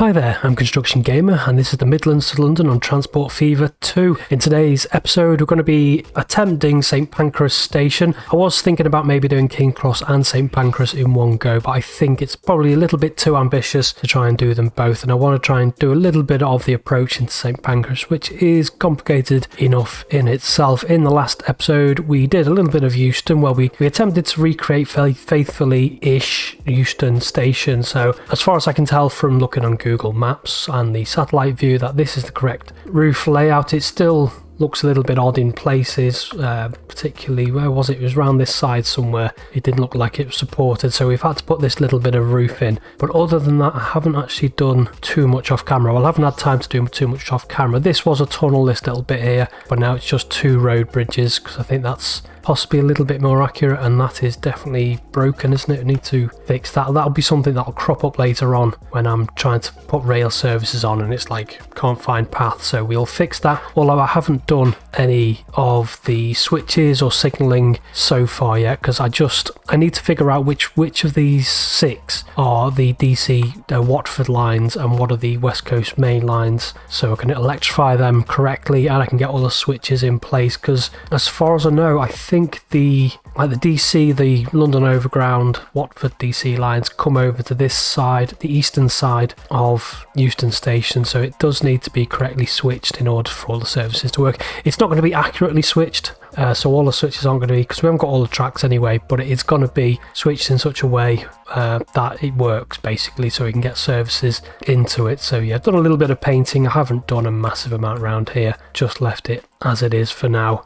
Hi there, I'm Construction Gamer and this is the Midlands to London on Transport Fever 2. In today's episode we're going to be attempting St Pancras Station. I was thinking about maybe doing King's Cross and St Pancras in one go, but I think it's probably a little bit too ambitious to try and do them both, and I want to try and do a little bit of the approach into St Pancras, which is complicated enough in itself. In the last episode we did a little bit of Euston, where we attempted to recreate faithfully-ish Euston Station, so as far as I can tell from looking on Google Maps and the satellite view that this is the correct roof layout. It still looks a little bit odd in places, particularly where was it? It was around this side somewhere. It didn't look like it was supported, so we've had to put this little bit of roof in. But other than that, I haven't actually done too much off camera. Well, I haven't had time to do too much off camera. This was a tunnel, this little bit here, but now it's just two road bridges, because I think that's possibly a little bit more accurate, and that is definitely broken, isn't it? I need to fix that. That'll be something that'll crop up later on when I'm trying to put rail services on and it's like can't find path, so we'll fix that. Although I haven't done any of the switches or signalling so far yet, because I need to figure out which of these six are the DC Watford lines and what are the West Coast main lines, so I can electrify them correctly and I can get all the switches in place. Because as far as I know, I think the DC, the London Overground, Watford DC lines come over to this side, the eastern side of Euston Station, so it does need to be correctly switched in order for all the services to work. It's not going to be accurately switched, so all the switches aren't going to be, because we haven't got all the tracks anyway, but it's going to be switched in such a way that it works basically, so we can get services into it. So yeah, I've done a little bit of painting. I haven't done a massive amount around here, just left it as it is for now.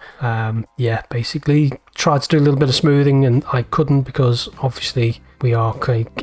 Yeah, basically tried to do a little bit of smoothing and I couldn't, because obviously we are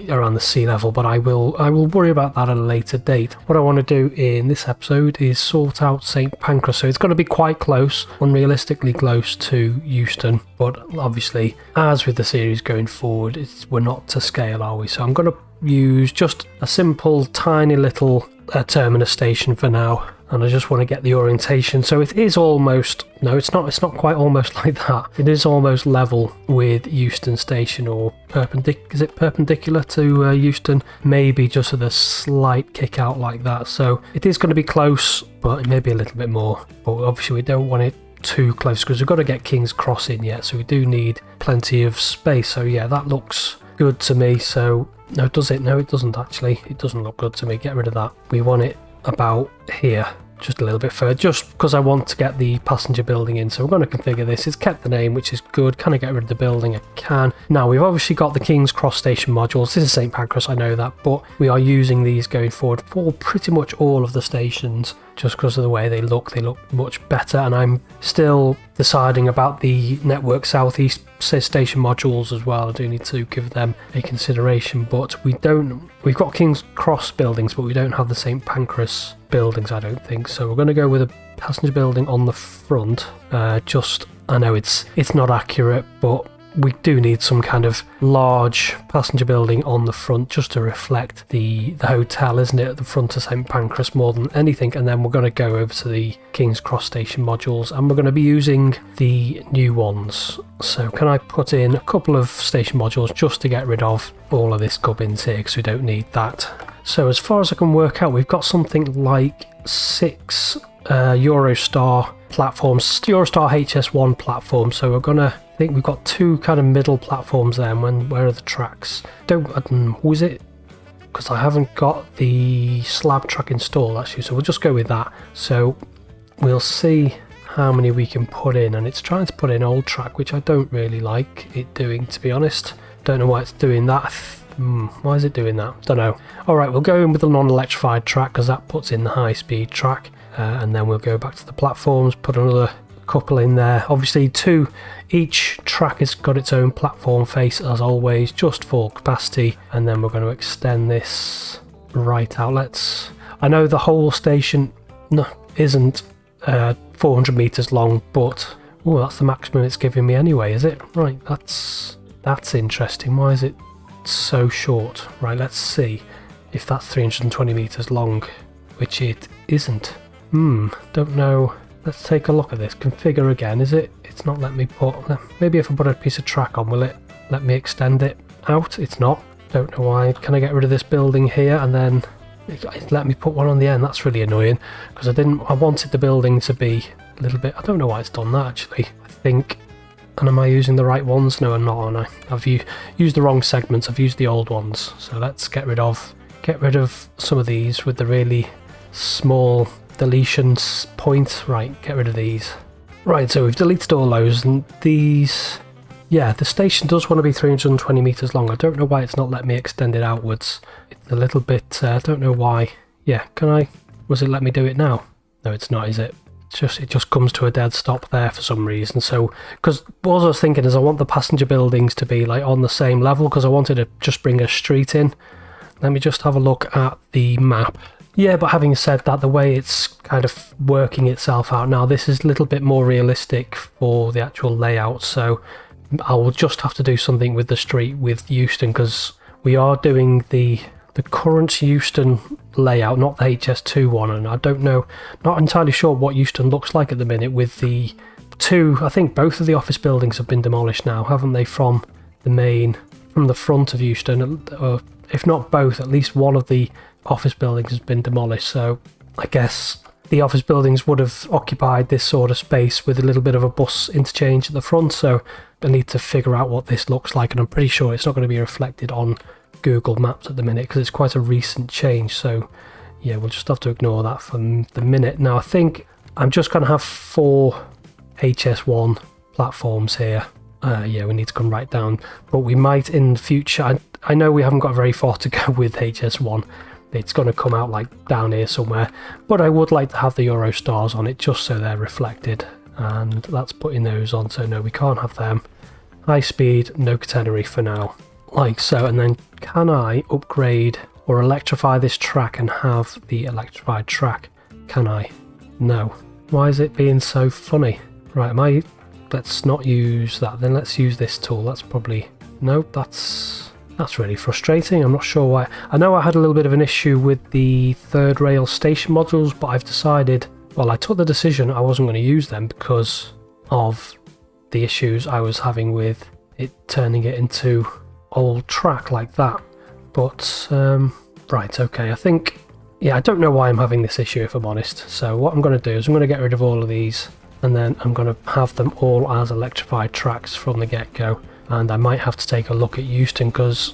around the sea level, but I will worry about that at a later date. What I want to do in this episode is sort out St Pancras, so it's going to be quite close, unrealistically close to Euston, but obviously as with the series going forward, we're not to scale, are we? So I'm going to use just a simple tiny little terminus station for now, and I just want to get the orientation. So it is almost, no, it's not quite almost like that. It is almost level with Euston Station, or is it perpendicular to Euston? Maybe just with a slight kick out like that. So it is going to be close, but it may be a little bit more. But obviously we don't want it too close, because we've got to get King's Cross in yet, so we do need plenty of space. So yeah, that looks good to me. So no, does it? No, it doesn't actually. It doesn't look good to me. Get rid of that. We want it about here, just a little bit further, just because I want to get the passenger building in. So we're going to configure this. It's kept the name, which is good. Can I get rid of the building? I can. Now we've obviously got the King's Cross station modules. This is St Pancras, I know that, but we are using these going forward for pretty much all of the stations, just because of the way they look much better. And I'm still deciding about the Network Southeast station modules as well. I do need to give them a consideration, but we've got King's Cross buildings, but we don't have the St Pancras buildings, I don't think. So we're going to go with a passenger building on the front. I know it's not accurate, but we do need some kind of large passenger building on the front, just to reflect the hotel, isn't it, at the front of St Pancras more than anything. And then we're going to go over to the King's Cross station modules, and we're going to be using the new ones. So can I put in a couple of station modules just to get rid of all of this gubbins here, because we don't need that. So as far as I can work out, we've got something like 6 Eurostar platforms, Eurostar HS1 platforms. So I think we've got 2 kind of middle platforms there. And where are the tracks? Was it? Because I haven't got the slab track installed actually, so we'll just go with that. So we'll see how many we can put in, and it's trying to put in old track, which I don't really like it doing, to be honest. Don't know why it's doing that. Why is it doing that? Don't know. Alright, we'll go in with the non-electrified track, because that puts in the high-speed track, and then we'll go back to the platforms, put another couple in there. Obviously each track has got its own platform face as always, just for capacity, and then we're going to extend this right out. I know the whole station isn't 400 meters long, but that's the maximum it's giving me anyway, is it? Right, that's interesting. Why is it so short? Right, let's see if that's 320 meters long, which it isn't. Don't know. Let's take a look at this. Configure again. It's not letting me put... Maybe if I put a piece of track on, will it let me extend it out? It's not. Don't know why. Can I get rid of this building here and then It let me put one on the end. That's really annoying because I wanted the building to be a little bit. I don't know why it's done that actually. I think. And am I using the right ones? No, I'm not, aren't I? I've used the wrong segments. I've used the old ones. So let's get rid of some of these with the really small deletions point. Right, get rid of these. Right, so we've deleted all those, and these. Yeah, the station does want to be 320 metres long. I don't know why it's not letting me extend it outwards. It's a little bit. I don't know why. Yeah, can I? Was it let me do it now? No, it's not, is it? It just comes to a dead stop there for some reason. So, because what I was thinking is I want the passenger buildings to be like on the same level because I wanted to just bring a street in. Let me just have a look at the map. Yeah, but having said that, the way it's kind of working itself out now, this is a little bit more realistic for the actual layout. So I will just have to do something with the street with Euston because we are doing the current Euston layout, not the HS2 one, and I don't know, not entirely sure what Euston looks like at the minute with the two. I think both of the office buildings have been demolished now, haven't they, from the front of Euston, or if not both, at least one of the office buildings has been demolished. So I guess the office buildings would have occupied this sort of space with a little bit of a bus interchange at the front, so I need to figure out what this looks like, and I'm pretty sure it's not going to be reflected on Google Maps at the minute because it's quite a recent change. So yeah, we'll just have to ignore that for the minute. Now I think I'm just going to have 4 HS1 platforms here. Yeah, we need to come right down, but we might in the future. I know we haven't got very far to go with HS1. It's going to come out like down here somewhere, but I would like to have the Eurostars on it just so they're reflected, and that's putting those on. So no, we can't have them. High speed, no catenary for now, like so. And then can I upgrade or electrify this track and have the electrified track? Can I? No. Why is it being so funny? Right, let's not use that then. Let's use this tool. That's probably, nope, that's really frustrating. I'm not sure why. I know I had a little bit of an issue with the third rail station modules, but I've decided, well, I took the decision I wasn't going to use them because of the issues I was having with it turning it into old track like that. But right, okay, I think, yeah, I don't know why I'm having this issue if I'm honest. So what I'm going to do is I'm going to get rid of all of these, and then I'm going to have them all as electrified tracks from the get-go. And I might have to take a look at Euston because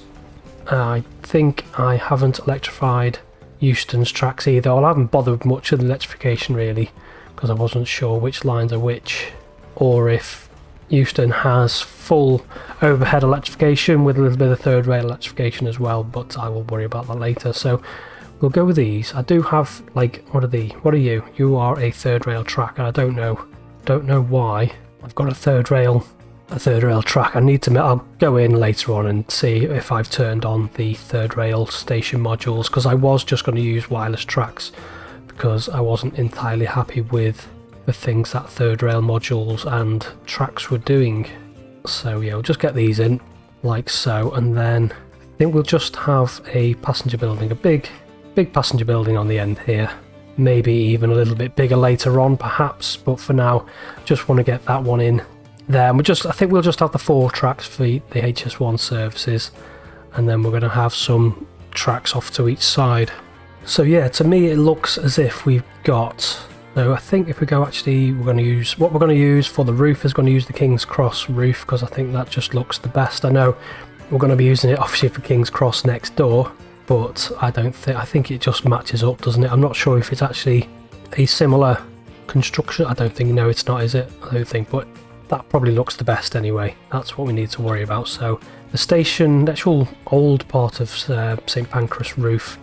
I think I haven't electrified Euston's tracks either. Well, I haven't bothered much with electrification really because I wasn't sure which lines are which, or if Euston has full overhead electrification with a little bit of third rail electrification as well, but I will worry about that later. So we'll go with these. I do have, like, what are you? You are a third rail track, and I don't know why I've got a third rail track. I'll go in later on and see if I've turned on the third rail station modules, because I was just going to use wireless tracks because I wasn't entirely happy with the things that third rail modules and tracks were doing. So yeah, we'll just get these in like so, and then I think we'll just have a passenger building, a big passenger building on the end here, maybe even a little bit bigger later on perhaps, but for now just want to get that one in there. And I think we'll just have the 4 tracks for the HS1 services, and then we're going to have some tracks off to each side. So yeah, to me it looks as if we've got, so I think if we go, actually we're going to use, what we're going to use for the roof is going to use the King's Cross roof, because I think that just looks the best. I know we're going to be using it obviously for King's Cross next door, but I think it just matches up, doesn't it? I'm not sure if it's actually a similar construction. I don't think, no it's not, is it? I don't think, but that probably looks the best anyway. That's what we need to worry about. So the station, the actual old part of St Pancras roof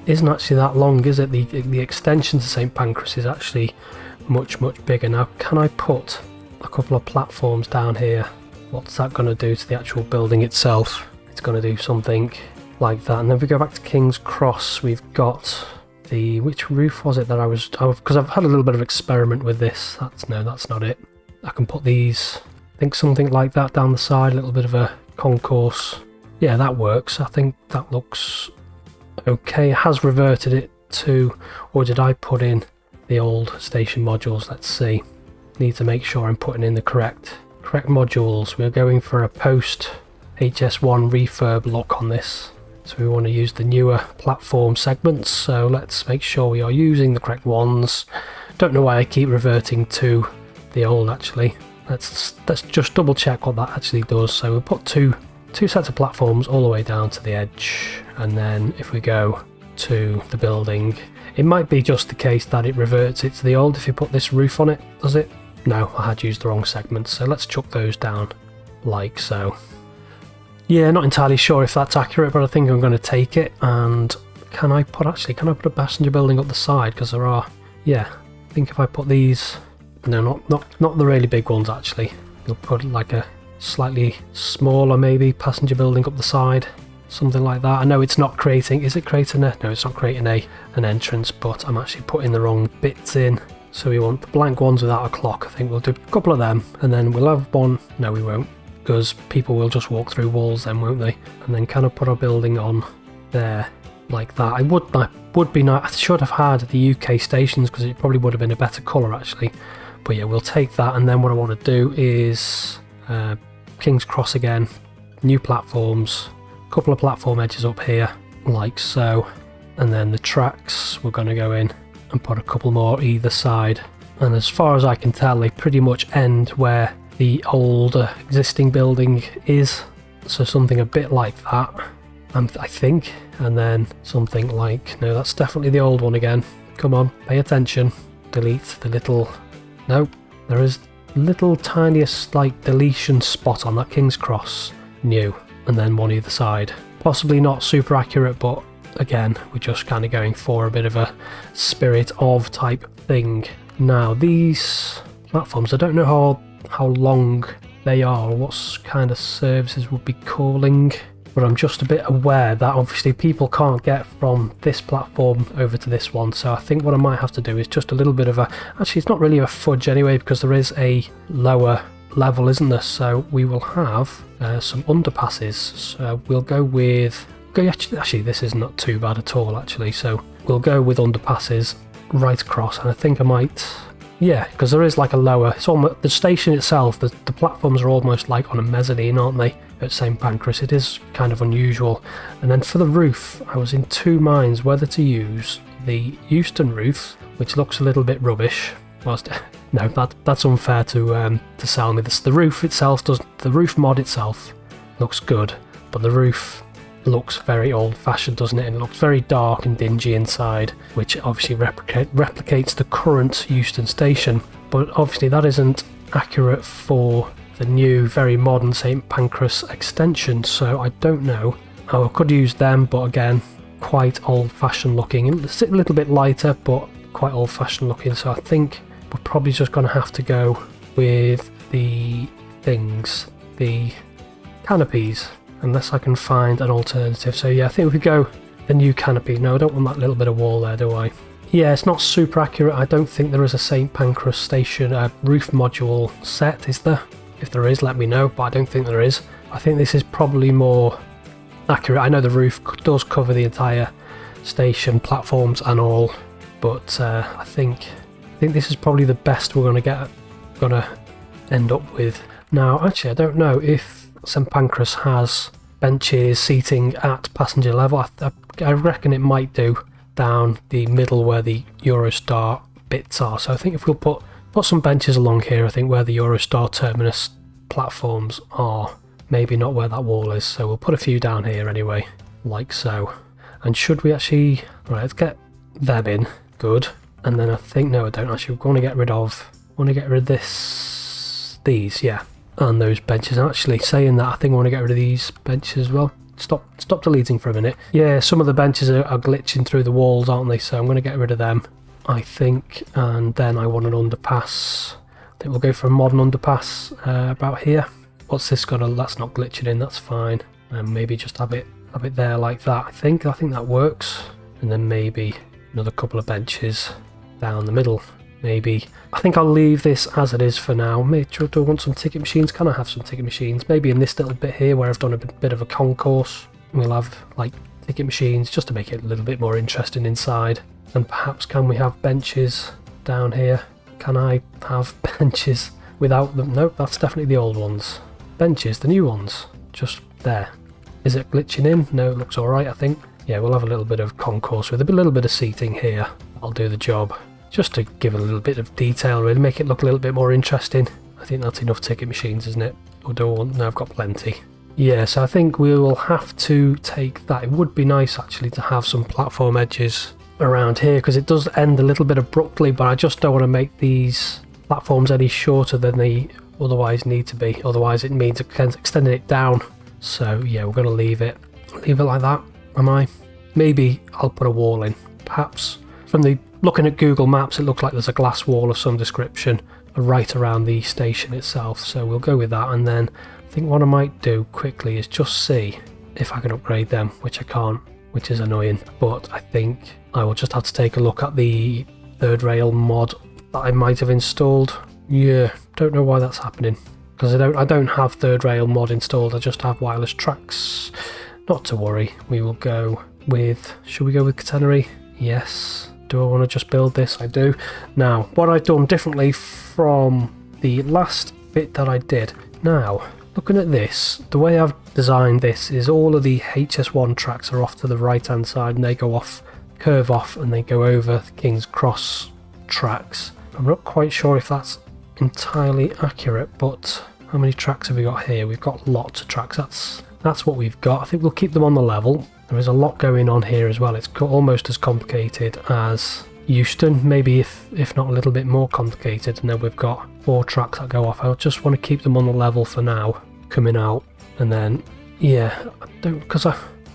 isn't actually that long, is it? The extension to St Pancras is actually much bigger. Now can I put a couple of platforms down here? What's that going to do to the actual building itself? It's going to do something like that. And then if we go back to King's Cross, we've got the, which roof was it that because I've had a little bit of experiment with this. That's not it. I can put these, I think something like that down the side, a little bit of a concourse. Yeah, that works. I think that looks okay. It has reverted it to, or did I put in the old station modules? Let's see. Need to make sure I'm putting in the correct modules. We're going for a post HS1 refurb look on this. So we want to use the newer platform segments, so let's make sure we are using the correct ones. Don't know why I keep reverting to the old actually. Let's just double check what that actually does. So we'll put two sets of platforms all the way down to the edge, and then if we go to the building, it might be just the case that it reverts it to the old if you put this roof on it, does it? No, I had used the wrong segment, so let's chuck those down like so. Yeah, not entirely sure if that's accurate, but I think I'm going to take it. And can I put a passenger building up the side? Because there are, yeah, I think if I put these, no, not the really big ones actually. You'll put like a slightly smaller maybe passenger building up the side, something like that. I know it's not creating, is it creating a, no, it's not creating an entrance, but I'm actually putting the wrong bits in. So we want the blank ones without a clock. I think we'll do a couple of them, and then we'll have one, no we won't, because people will just walk through walls then, won't they? And then kind of put our building on there like that. I would be nice. I should have had the UK stations because it probably would have been a better colour actually. But yeah, we'll take that, and then what I want to do is King's Cross again, new platforms, a couple of platform edges up here like so, and then the tracks we're going to go in and put a couple more either side. And as far as I can tell, they pretty much end where the old existing building is, so something a bit like that, I think, and then something like, no, that's definitely the old one again. Come on, pay attention. Delete the little, no, there is little tiniest like deletion spot on that King's Cross. New, and then one either side. Possibly not super accurate, but again, we're just kind of going for a bit of a spirit of type thing. Now these platforms, I don't know how long they are or what kind of services would be calling, but I'm just a bit aware that obviously people can't get from this platform over to this one, so I think what I might have to do is just a little bit of a, actually it's not really a fudge anyway because there is a lower level, isn't there? So we will have some underpasses, so we'll go with, actually this is not too bad at all actually, so we'll go with underpasses right across, and I think I might, yeah, because there is like a lower, it's almost, the station itself, the platforms are almost like on a mezzanine, aren't they, at St Pancras? It is kind of unusual. And then for the roof, I was in two minds whether to use the Euston roof, which looks a little bit rubbish. Whilst, no, that's unfair to sell me. The roof itself the roof mod itself looks good, but the roof looks very old-fashioned, doesn't it? And it looks very dark and dingy inside, which obviously replicates the current Euston station. But obviously that isn't accurate for the new, very modern St Pancras extension, so I don't know. I could use them, but again, quite old-fashioned looking. It's a little bit lighter, but quite old-fashioned looking, so I think we're probably just going to have to go with the things, the canopies, unless I can find an alternative. So yeah, I think we could go the new canopy. No, I don't want that little bit of wall there, do I? Yeah, it's not super accurate. I don't think there is a St Pancras station roof module set, is there? If there is, let me know, but I don't think there is. I think this is probably more accurate. I know the roof does cover the entire station, platforms and all, but I think this is probably the best we're gonna end up with. Now, actually, I don't know if St Pancras has benches, seating at passenger level. I reckon it might do down the middle where the Eurostar bits are. So I think if we'll put some benches along here, I think where the Eurostar terminus platforms are, maybe not where that wall is. So we'll put a few down here anyway, like so. And should we actually, right, let's get them in, good. And then I think, no I don't actually, want to get rid of these, yeah. And those benches. Actually, saying that, I think I want to get rid of these benches as well. Stop deleting for a minute. Yeah, some of the benches are glitching through the walls, aren't they? So I'm going to get rid of them, I think. And then I want an underpass. I think we'll go for a modern underpass about here. What's this got? That's not glitching in, that's fine. And maybe just have it there like that. I think that works. And then maybe another couple of benches down the middle. Maybe. I think I'll leave this as it is for now. Maybe do I want some ticket machines? Can I have some ticket machines? Maybe in this little bit here where I've done a bit of a concourse, we'll have like ticket machines just to make it a little bit more interesting inside. And perhaps can we have benches down here? Can I have benches without them? Nope, that's definitely the old ones. Benches, the new ones, just there. Is it glitching in? No, it looks alright, I think. Yeah, we'll have a little bit of concourse with a little bit of seating here. I'll do the job. Just to give a little bit of detail, really make it look a little bit more interesting. I think that's enough ticket machines, isn't it? Or do I want... No, I've got plenty. Yeah, so I think we will have to take that. It would be nice, actually, to have some platform edges around here, because it does end a little bit abruptly, but I just don't want to make these platforms any shorter than they otherwise need to be. Otherwise, it means extending it down. So, yeah, we're going to leave it like that, am I? Maybe I'll put a wall in. Perhaps from the looking at Google Maps, it looks like there's a glass wall of some description right around the station itself, so we'll go with that. And then I think what I might do quickly is just see if I can upgrade them, which I can't, which is annoying, but I think I will just have to take a look at the third rail mod that I might have installed. Yeah, don't know why that's happening, because I don't have third rail mod installed, I just have wireless tracks. Not to worry, we will go with, should we go with Catenary? Yes. Do I want to just build this? I do. Now, what I've done differently from the last bit that I did. Now, looking at this, the way I've designed this is all of the HS1 tracks are off to the right hand side and they go off, curve off, and they go over the King's Cross tracks. I'm not quite sure if that's entirely accurate, but how many tracks have we got here? We've got lots of tracks. That's what we've got. I think we'll keep them on the level. There is a lot going on here as well. It's almost as complicated as Euston, maybe if not a little bit more complicated. And then we've got 4 tracks that go off. I just want to keep them on the level for now, coming out. And then, yeah, I don't, because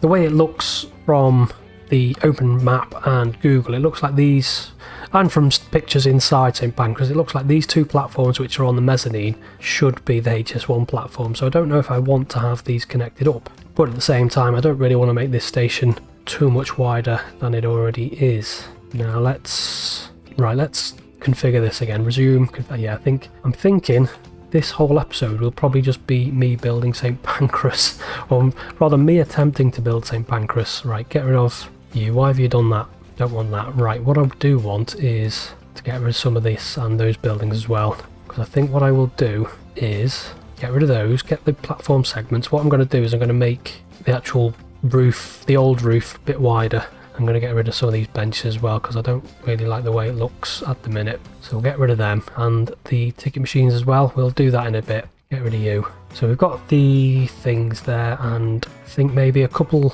the way it looks from the open map and Google, it looks like these, and from pictures inside St Pancras, it looks like these 2 platforms which are on the mezzanine should be the HS1 platform. So I don't know if I want to have these connected up. But at the same time, I don't really want to make this station too much wider than it already is. Now let's configure this again. Resume. Yeah, I'm thinking this whole episode will probably just be me building St Pancras, or rather me attempting to build St Pancras. Right, get rid of you. Why have you done that? Don't want that. Right, what I do want is to get rid of some of this and those buildings as well, because I think what I will do is get rid of those, get the platform segments. What I'm going to do is I'm going to make the actual roof, the old roof, a bit wider. I'm going to get rid of some of these benches as well, because I don't really like the way it looks at the minute. So we'll get rid of them, and the ticket machines as well. We'll do that in a bit. Get rid of you. So we've got the things there, and I think maybe a couple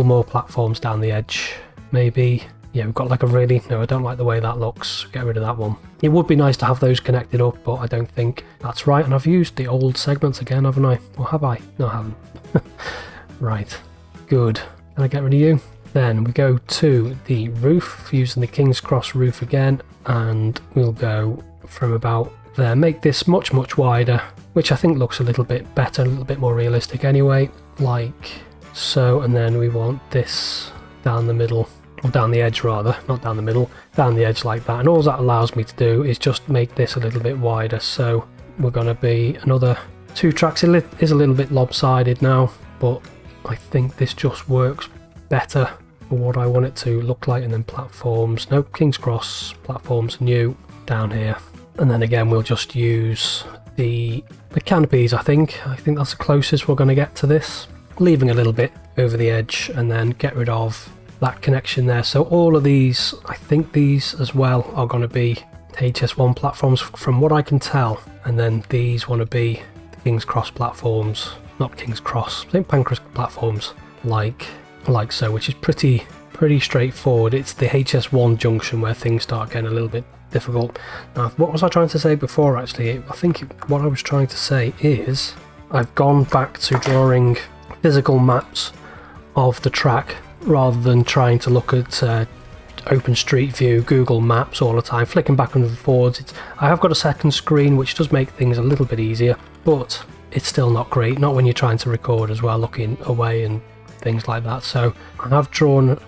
more platforms down the edge. Maybe, yeah, we've got like a really, no, I don't like the way that looks. Get rid of that one. It would be nice to have those connected up, but I don't think that's right. And I've used the old segments again, haven't I? Or have I? No, I haven't. Right, good. Can I get rid of you? Then we go to the roof, using the King's Cross roof again, and we'll go from about there. Make this much wider, which I think looks a little bit better, a little bit more realistic anyway, like so. And then we want this down the middle, or down the edge rather, not down the middle, down the edge like that. And all that allows me to do is just make this a little bit wider. So we're going to be another 2 tracks. It is a little bit lopsided now, but I think this just works better for what I want it to look like. And then platforms, no, King's Cross platforms, new down here. And then again, we'll just use the canopies. I think that's the closest we're going to get to this, leaving a little bit over the edge, and then get rid of that connection there. So all of these, I think these as well are going to be HS1 platforms from what I can tell, and then these want to be the King's Cross platforms, not King's Cross, St Pancras platforms, like so, which is pretty straightforward. It's the HS1 junction where things start getting a little bit difficult. Now, what was I trying to say before? Actually, I think what I was trying to say is I've gone back to drawing physical maps of the track rather than trying to look at Open Street View, Google Maps all the time, flicking back and forwards. I have got a second screen, which does make things a little bit easier, but it's still not great, not when you're trying to record as well, looking away and things like that. So I have drawn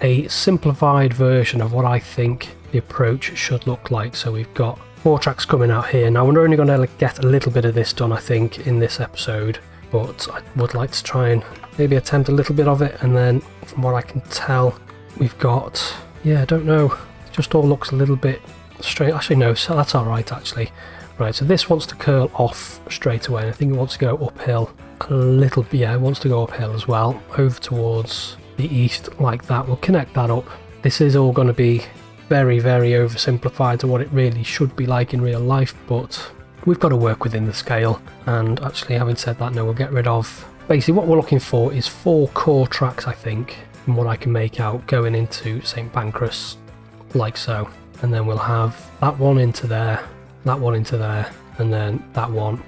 a simplified version of what I think the approach should look like. So we've got 4 tracks coming out here. Now we're only going to get a little bit of this done, I think, in this episode, but I would like to try and maybe attempt a little bit of it. And then from what I can tell, we've got, yeah, I don't know, it just all looks a little bit straight. Actually no, so that's alright actually. Right, so this wants to curl off straight away, and I think it wants to go uphill a little bit, yeah, it wants to go uphill as well, over towards the east like that. We'll connect that up. This is all going to be very, very oversimplified to what it really should be like in real life, but we've got to work within the scale. And actually, having said that, no, we'll get rid of... Basically, what we're looking for is 4 core tracks, I think, from what I can make out, going into St Pancras, like so. And then we'll have that one into there, that one into there, and then that one,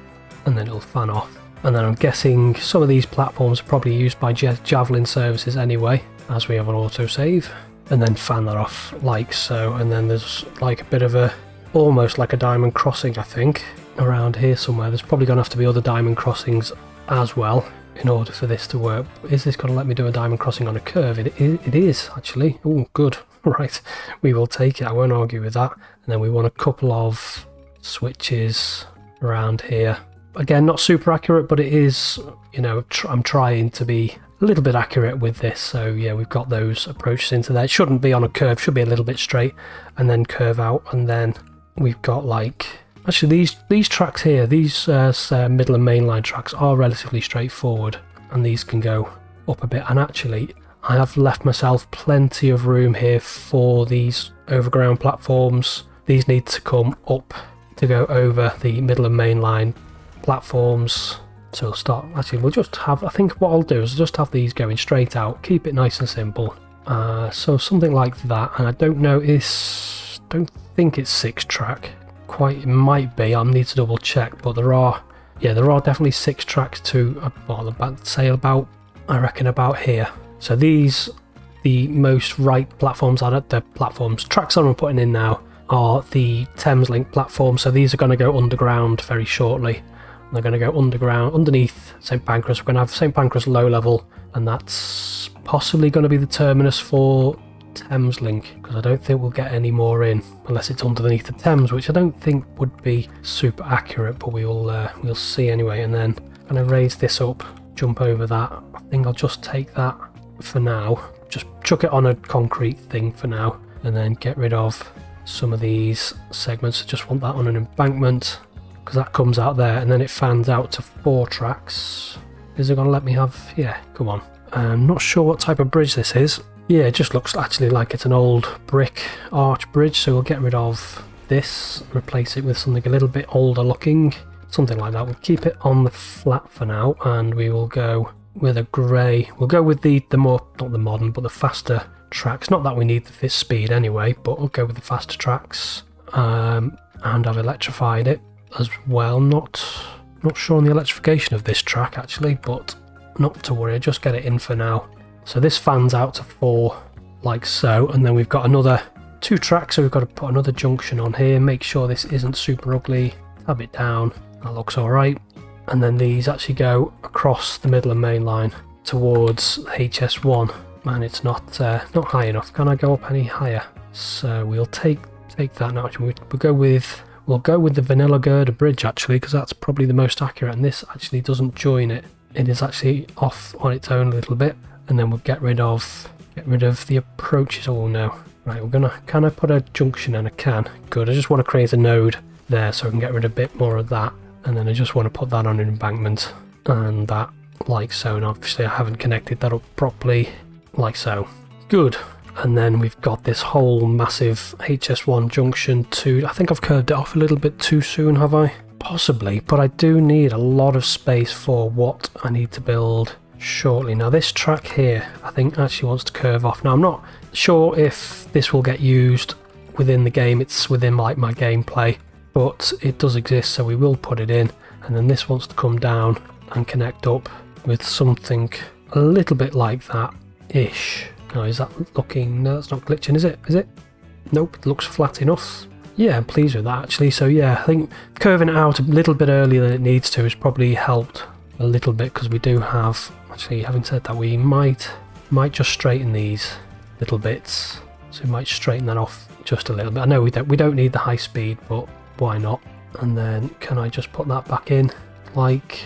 and then it'll fan off. And then I'm guessing some of these platforms are probably used by Javelin services anyway, as we have an autosave. And then fan that off like so. And then there's like a bit of a, almost like a diamond crossing, I think, around here somewhere. There's probably going to have to be other diamond crossings as well in order for this to work. Is this going to let me do a diamond crossing on a curve? It is, actually. Oh, good. Right, we will take it. I won't argue with that. And then we want a couple of switches around here. Again, not super accurate, but it is, you know, I'm trying to be a little bit accurate with this. So yeah, we've got those approaches into there. It shouldn't be on a curve, should be a little bit straight and then curve out. And then we've got like, actually these tracks here, these middle and mainline tracks are relatively straightforward, and these can go up a bit. And actually, I have left myself plenty of room here for these overground platforms. These need to come up to go over the middle and mainline platforms. So we'll start, actually we'll just have, I think what I'll do is just have these going straight out, keep it nice and simple. So something like that, and I don't know, don't think it's 6 track, quite, it might be, I need to double check, but there are definitely 6 tracks to, say about, I reckon about here. So these, the most right platforms are the tracks that I'm putting in now are the Thames Link platforms. So these are going to go underground very shortly. They're going to go underground, underneath St Pancras. We're going to have St Pancras low level, and that's possibly going to be the terminus for Thames Link, because I don't think we'll get any more in unless it's underneath the Thames, which I don't think would be super accurate, but we'll see anyway. And then I'm going to raise this up, jump over that. I think I'll just take that for now, just chuck it on a concrete thing for now, and then get rid of some of these segments. I just want that on an embankment, because that comes out there, and then it fans out to 4 tracks. Is it going to let me have... yeah, come on. I'm not sure what type of bridge this is. Yeah, it just looks actually like it's an old brick arch bridge, so we'll get rid of this, replace it with something a little bit older looking, something like that. We'll keep it on the flat for now, and we will go with a grey. We'll go with the more, not the modern, but the faster tracks. Not that we need this speed anyway, but we'll go with the faster tracks. And I've electrified it as well. Not sure on the electrification of this track actually, but not to worry, just get it in for now. So this fans out to 4 like so, and then we've got another 2 tracks, so we've got to put another junction on here, make sure this isn't super ugly, tab it down, that looks alright. And then these actually go across the middle and main line towards HS1. Man, it's not high enough. Can I go up any higher? So we'll take that now. We'll go with the vanilla girder bridge actually, because that's probably the most accurate, and this actually doesn't join it. It is actually off on its own a little bit, and then we'll get rid of the approaches. Oh no. Right, can I put a junction in? I can. Good, I just want to create a node there so I can get rid of a bit more of that, and then I just want to put that on an embankment, and that like so, and obviously I haven't connected that up properly, like so. Good. And then we've got this whole massive HS1 junction to... I think I've curved it off a little bit too soon, have I? Possibly, but I do need a lot of space for what I need to build shortly. Now this track here, I think actually wants to curve off. Now I'm not sure if this will get used within the game. It's within like my gameplay, but it does exist, so we will put it in. And then this wants to come down and connect up with something a little bit like that-ish. Oh, is that looking... no, that's not glitching, is it? Is it? Nope, it looks flat enough. Yeah, I'm pleased with that actually. So yeah, I think curving it out a little bit earlier than it needs to has probably helped a little bit, because we do have... actually, having said that, we might just straighten these little bits. So we might straighten that off just a little bit. I know we don't need the high speed, but why not? And then can I just put that back in like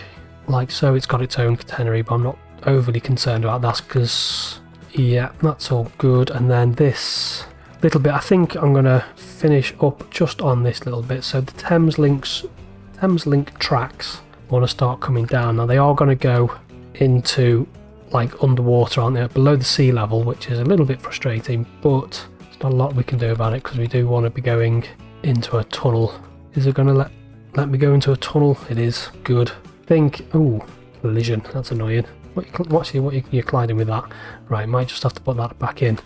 so? It's got its own catenary, but I'm not overly concerned about that, because... yeah, that's all good. And then this little bit, I think I'm going to finish up just on this little bit. So the Thames Link tracks want to start coming down. Now they are going to go into like underwater, aren't they, below the sea level, which is a little bit frustrating, but there's not a lot we can do about it because we do want to be going into a tunnel. Is it going to let me go into a tunnel? It is. Good. Ooh, collision. That's annoying. What you're colliding with that? Right, might just have to put that back in.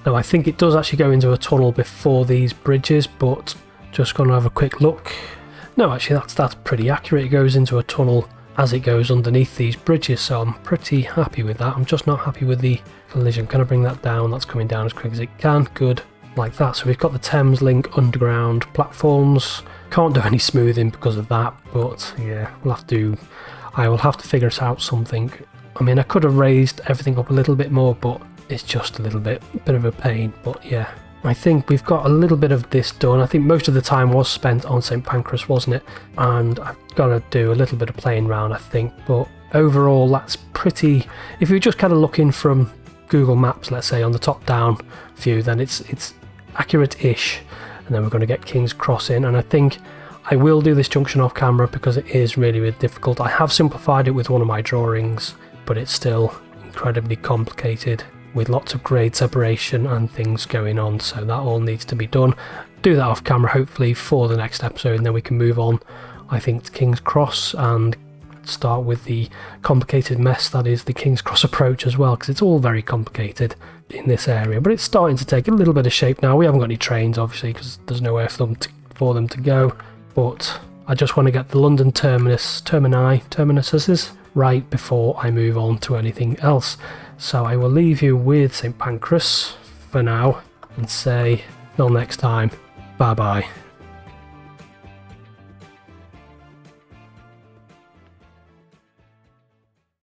No, I think it does actually go into a tunnel before these bridges, but just going to have a quick look. No, actually that's pretty accurate. It goes into a tunnel as it goes underneath these bridges, so I'm pretty happy with that. I'm just not happy with the collision. Can I bring that down? That's coming down as quick as it can. Good. Like that. So we've got the Thames Link underground platforms. Can't do any smoothing because of that, but yeah, I will have to figure out something. I mean, I could have raised everything up a little bit more, but it's just a little bit of a pain. But yeah, I think we've got a little bit of this done. I think most of the time was spent on St Pancras, wasn't it? And I've got to do a little bit of playing around, I think. But overall, that's pretty... If you're just kind of looking from Google Maps, let's say, on the top-down view, then it's accurate-ish. And then we're going to get King's Cross in. And I think I will do this junction off camera because it is really, really difficult. I have simplified it with one of my drawings, but it's still incredibly complicated, with lots of grade separation and things going on, so that all needs to be done. Do that off camera hopefully for the next episode, and then we can move on, I think, to King's Cross and start with the complicated mess that is the King's Cross approach as well, because it's all very complicated in this area, but it's starting to take a little bit of shape now. We haven't got any trains obviously because there's nowhere for them to go, but I just want to get the London terminuses right before I move on to anything else. So I will leave you with St Pancras for now and say till next time, bye bye.